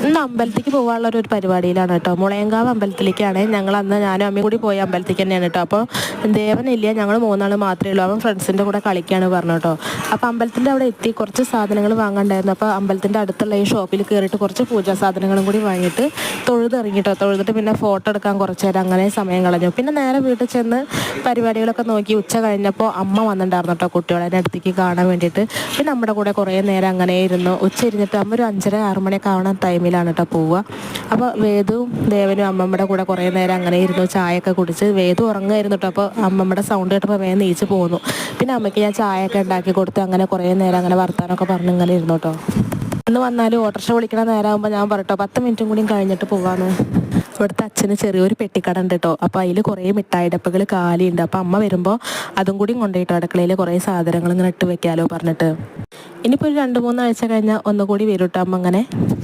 ഇന്ന് അമ്പലത്തിലേക്ക് പോകാനുള്ള ഒരു പരിപാടിയിലാണ് കേട്ടോ. മുളയങ്കാവ് അമ്പലത്തിലേക്കാണ് ഞങ്ങൾ അന്ന് ഞാനും അമ്മയും കൂടി പോയ അമ്പലത്തിലേക്ക് തന്നെയാണ് കേട്ടോ. അപ്പോൾ ദേവനില്ല, ഞങ്ങൾ മൂന്നാൾ മാത്രമേ ഉള്ളൂ. അവൻ ഫ്രണ്ട്സിൻ്റെ കൂടെ കളിക്കുകയാണ് പറഞ്ഞു കേട്ടോ. അപ്പോൾ അമ്പലത്തിൻ്റെ അവിടെ എത്തി കുറച്ച് സാധനങ്ങൾ വാങ്ങാണ്ടായിരുന്നു. അപ്പോൾ അമ്പലത്തിൻ്റെ അടുത്തുള്ള ഈ ഷോപ്പിൽ കയറിയിട്ട് കുറച്ച് പൂജാ സാധനങ്ങളും കൂടി വാങ്ങിയിട്ട് തൊഴുതിറങ്ങിട്ടോ. തൊഴുതിട്ട് പിന്നെ ഫോട്ടോ എടുക്കാൻ കുറച്ച് നേരം അങ്ങനെ സമയം കളഞ്ഞു. പിന്നെ നേരെ വീട്ടിൽ ചെന്ന് പരിപാടികളൊക്കെ നോക്കി ഉച്ച കഴിഞ്ഞപ്പോൾ അമ്മ വന്നിട്ടുണ്ടായിരുന്നു കേട്ടോ കുട്ടികളെ എൻ്റെ അടുത്തേക്ക് കാണാൻ വേണ്ടിയിട്ട്. പിന്നെ നമ്മുടെ കൂടെ കുറേ നേരം അങ്ങനെ ഇരുന്നു. ഉച്ച ഇരുന്നിട്ട് അമ്മ ഒരു 5:30-6 മണിയൊക്കെ ആവണ ടൈമിലാണ് കേട്ടോ പോവുക. അപ്പോൾ വേദുവും ദേവനും അമ്മമ്മയുടെ കൂടെ കുറേ നേരം അങ്ങനെ ഇരുന്നു. ചായയൊക്കെ കുടിച്ച് വേദു ഉറങ്ങുമായിരുന്നു കേട്ടോ. അപ്പോൾ അമ്മമ്മയുടെ സൗണ്ട് കേട്ടപ്പോൾ വേഗം നീച്ച് പോന്നു. പിന്നെ അമ്മയ്ക്ക് ഞാൻ ചായയൊക്കെ ഉണ്ടാക്കി കൊടുത്ത് അങ്ങനെ കുറേ നേരം അങ്ങനെ വർത്താനമൊക്കെ പറഞ്ഞ് ഇങ്ങനെ ഇരുന്നു കേട്ടോ. ഇന്ന് വന്നാലും ഓട്ടോറിക്ഷ വിളിക്കണ നേരമാകുമ്പോൾ ഞാൻ പറയട്ടോ 10 മിനിറ്റും കൂടി കഴിഞ്ഞിട്ട് പോകാമെന്ന്. ഇവിടുത്തെ അച്ഛന് ചെറിയൊരു പെട്ടിക്കട ഉണ്ട് കേട്ടോ. അപ്പോൾ അതിൽ കുറേ മിഠായി ഡപ്പകൾ കാലിയുണ്ട്. അപ്പോൾ അമ്മ വരുമ്പോൾ അതും കൂടി കൊണ്ടുപോയിട്ടോ അടുക്കളയിൽ കുറേ സാധനങ്ങൾ ഇങ്ങനെ ഇട്ട് വെക്കാമല്ലോ പറഞ്ഞിട്ട്. ഇനിയിപ്പോൾ ഒരു 2-3 ആഴ്ച കഴിഞ്ഞാൽ ഒന്നുകൂടി വരും കേട്ടോ അമ്മ അങ്ങനെ.